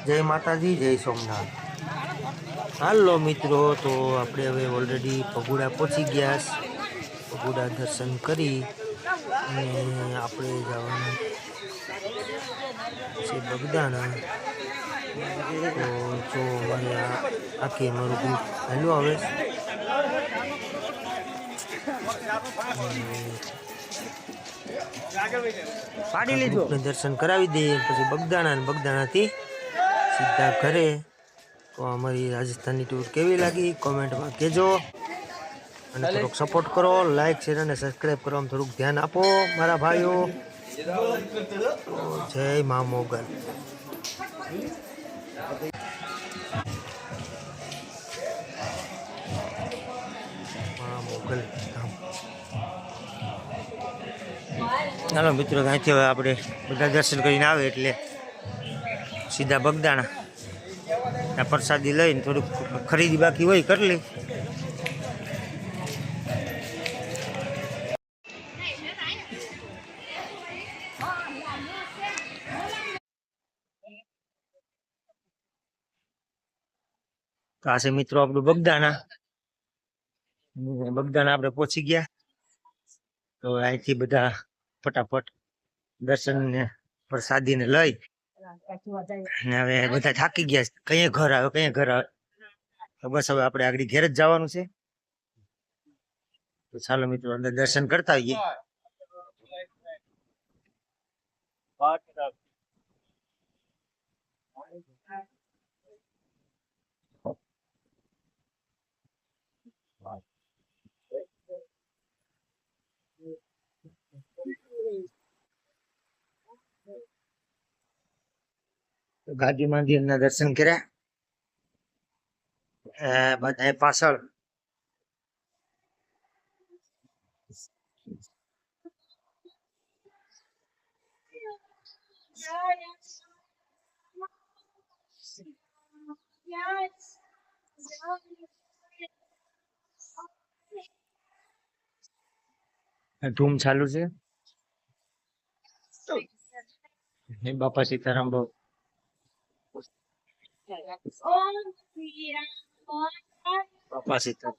જય માતાજી, જય સોમનાથ। હાલો મિત્રો, તો આપણે હવે ઓલરેડી પગુડા પહોંચી ગયા છે। પગુડા દર્શન કરી અને આપણે જવાનું છે બગદાણા। તો જો અમારે આખી અમારું ગ્રુપ હેલો આવે ગ્રુપને દર્શન કરાવી દઈએ, પછી બગદાણા અને બગદાણાથી સીધા ઘરે। તો અમારી રાજસ્થાનની ટૂર કેવી લાગી કોમેન્ટમાં કહેજો અને થોડોક સપોર્ટ કરો, લાઈક શેર અને સબસ્ક્રાઈબ કરવામાં થોડુંક ધ્યાન આપો મારા ભાઈઓ। જય મા મોગલ। મોગલ ચાલો મિત્રો, ત્યાંથી હવે આપણે બધા દર્શન કરીને આવે એટલે સીધા બગદાણા પ્રસાદી લઈને થોડુંક ખરીદી બાકી હોય કરી લઈ। તો આ છે મિત્રો આપણું બગદાણા। બગદાણા આપણે પહોંચી ગયા। તો અહીંથી બધા ફટાફટ દર્શન ને પ્રસાદી ને લઈ ને હવે બધા થાકી ગયા, કઈ ઘર આવે કઈ ઘર આવે, તો બસ હવે આપણે આગળ ઘેર જ જવાનું છે। તો ચાલો મિત્રો અંદર દર્શન કરતા આવીએ। ગાદી મંદિર ના દર્શન કર્યા બધા પાછળ ધૂમ ચાલુ છે। બાપા સીતારામ બહુ બાપા સીતારામ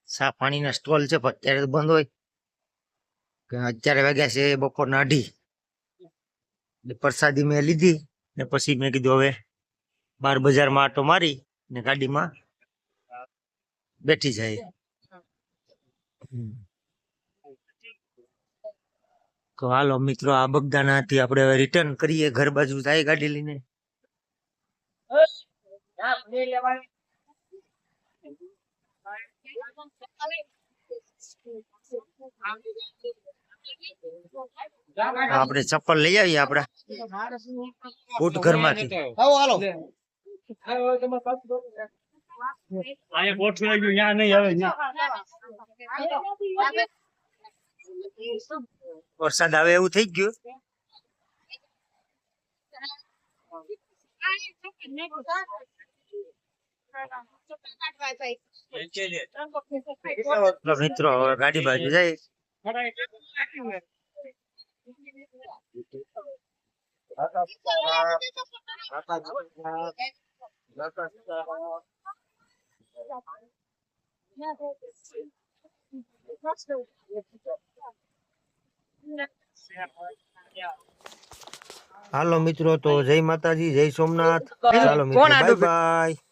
સા પાણી ના સ્ટોલ છે, પણ અત્યારે બંધ હોય। અત્યારે વાગ્યા છે બપોરના 2:30। પ્રસાદી મેં લીધી ને પછી મેં કીધું હવે બાર બજારમાં આટો મારી ને ગાડીમાં બેઠી જાય। તો હાલો મિત્રો, આ બગદાણાથી આપણે હવે રિટર્ન કરીએ, ઘર બાજુ જાય ગાડી લઈને। આપણે ચપ્પલ લઈ આવીએ આપડા બૂટ ઘરમાંથી। વરસાદ આવે એવું થઈ ગયું। મિત્રો ગાડી બાજુ જાય। હાલો મિત્રો, તો જય માતાજી, જય સોમનાથ। ચાલો મિત્રો, બાય બાય।